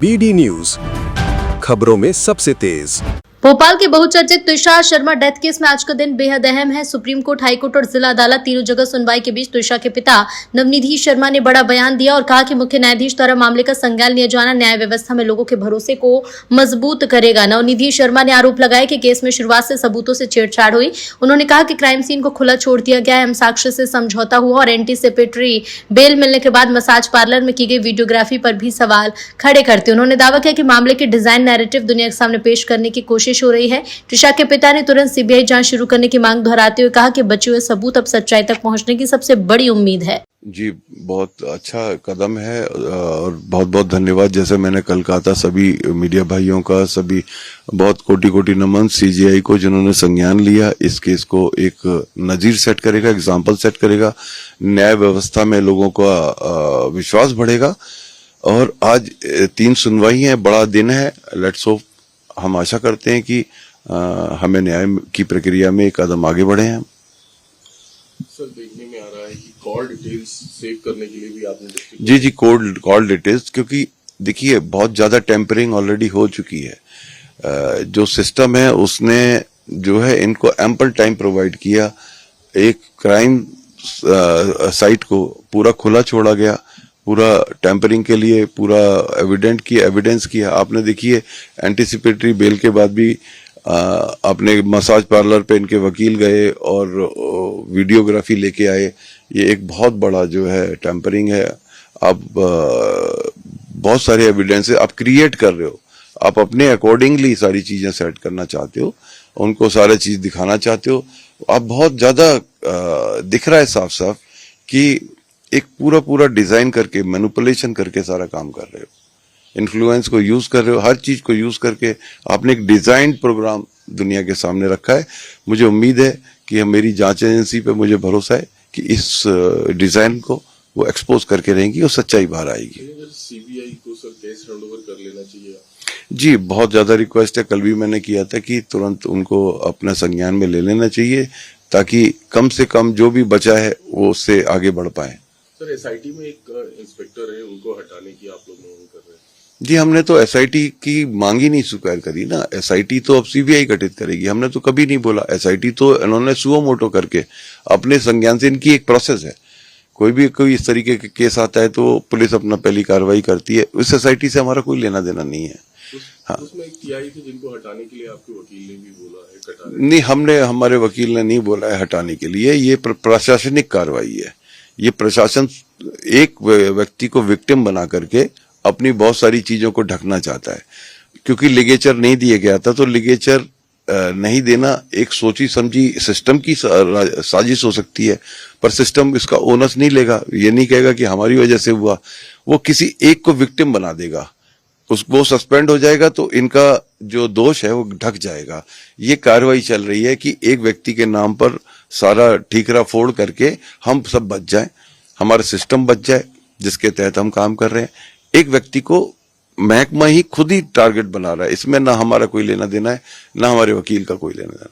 BD news, खबरों में सबसे तेज। भोपाल के बहुचर्चित तुषार शर्मा डेथ केस में आज का दिन बेहद अहम है। सुप्रीम कोर्ट, हाई कोर्ट और जिला अदालत तीनों जगह सुनवाई के बीच तुषार के पिता नवनिधि शर्मा ने बड़ा बयान दिया और कहा कि मुख्य न्यायाधीश द्वारा मामले का संज्ञान लिया जाना न्याय व्यवस्था में लोगों के भरोसे को मजबूत करेगा। नवनिधि शर्मा ने आरोप लगाया कि केस में शुरुआत से सबूतों से छेड़छाड़ हुई। उन्होंने कहा कि क्राइम सीन को खुला छोड़ दिया गया है, हम साक्ष्य से समझौता हुआ और एंटीसिपेटरी बेल मिलने के बाद मसाज पार्लर में की गई वीडियोग्राफी पर भी सवाल खड़े करते उन्होंने दावा किया कि मामले के डिजाइन नैरेटिव दुनिया के सामने पेश करने की कोशिश हो रही है। तुषार के पिता ने तुरंत सीबीआई जांच शुरू करने की मांग दोहराते हुए कहा कि बचे हुए सबूत अब सच्चाई तक पहुंचने की सबसे बड़ी उम्मीद है। जी, बहुत अच्छा कदम है और बहुत बहुत धन्यवाद। जैसे मैंने कल कहा था, सभी मीडिया भाइयों का सभी बहुत कोटि कोटि नमन सीजीआई को, जिन्होंने संज्ञान लिया। इस केस को एक नजीर सेट करेगा, एग्जाम्पल सेट करेगा, न्याय व्यवस्था में लोगों का विश्वास बढ़ेगा। और आज 3 सुनवाई है, बड़ा दिन है। लेट्स होप, हम आशा करते हैं कि हमें न्याय की प्रक्रिया में एक कदम आगे बढ़े हैं। सर, देखने में आ रहा है कि कॉल डिटेल्स सेव करने के लिए भी आपने जी कॉल डिटेल्स, क्योंकि देखिए बहुत ज्यादा टेम्परिंग ऑलरेडी हो चुकी है। जो सिस्टम है उसने जो है इनको एम्पल टाइम प्रोवाइड किया। एक क्राइम साइट को पूरा खुला छोड़ा गया, पूरा टेम्परिंग के लिए पूरा एविडेंस किया। आपने देखिए एंटीसिपेटरी बेल के बाद भी अपने मसाज पार्लर पे इनके वकील गए और वीडियोग्राफी लेके आए। ये एक बहुत बड़ा जो है टेम्परिंग है। आप बहुत सारे एविडेंस आप क्रिएट कर रहे हो, आप अपने अकॉर्डिंगली सारी चीजें सेट करना चाहते हो, उनको सारी चीज दिखाना चाहते हो। आप बहुत ज्यादा दिख रहा है साफ साफ कि एक पूरा डिजाइन करके, मैनिपुलेशन करके सारा काम कर रहे हो, इन्फ्लुएंस को यूज कर रहे हो, हर चीज को यूज करके आपने एक डिजाइन प्रोग्राम दुनिया के सामने रखा है। मुझे उम्मीद है कि मेरी जांच एजेंसी पे मुझे भरोसा है कि इस डिजाइन को वो एक्सपोज करके रहेंगी और सच्चाई बाहर आएगी। सीबीआई को सर केस हैंडओवर कर लेना चाहिए। जी, बहुत ज्यादा रिक्वेस्ट है। कल भी मैंने किया था कि तुरंत उनको अपना संज्ञान में ले लेना चाहिए, ताकि कम से कम जो भी बचा है वो उससे आगे बढ़ पाए। सर, एसआईटी में एक इंस्पेक्टर है, उनको हटाने की आप लोग मांग कर रहे हैं। जी, हमने तो एसआईटी की मांग ही नहीं स्वीकार करी ना। एसआईटी तो अब सीबीआई गठित करेगी, हमने तो कभी नहीं बोला। एसआईटी तो इन्होंने सुओ मोटो करके अपने संज्ञान से, इनकी एक प्रोसेस है। कोई इस तरीके के केस आता है तो पुलिस अपना पहली कार्रवाई करती है। उस एसआईटी से हमारा कोई लेना देना नहीं है। हाँ, उसमें एक टीआई थी जिनको हटाने के लिए आपके वकील ने भी बोला है नहीं, हमारे वकील ने नहीं बोला है हटाने के लिए। ये प्रशासनिक कार्रवाई है। ये प्रशासन एक व्यक्ति को विक्टिम बना करके अपनी बहुत सारी चीजों को ढकना चाहता है। क्योंकि लिगेचर नहीं दिया गया था, तो लिगेचर नहीं देना एक सोची समझी सिस्टम की साजिश हो सकती है, पर सिस्टम इसका ओनस नहीं लेगा। ये नहीं कहेगा कि हमारी वजह से हुआ, वो किसी एक को विक्टिम बना देगा, वो सस्पेंड हो जाएगा, तो इनका जो दोष है वो ढक जाएगा। ये कार्रवाई चल रही है कि एक व्यक्ति के नाम पर सारा ठीकरा फोड़ करके हम सब बच जाएं, हमारा सिस्टम बच जाए, जिसके तहत हम काम कर रहे हैं। एक व्यक्ति को महकमा ही खुद ही टारगेट बना रहा है। इसमें ना हमारा कोई लेना देना है, ना हमारे वकील का कोई लेना देना।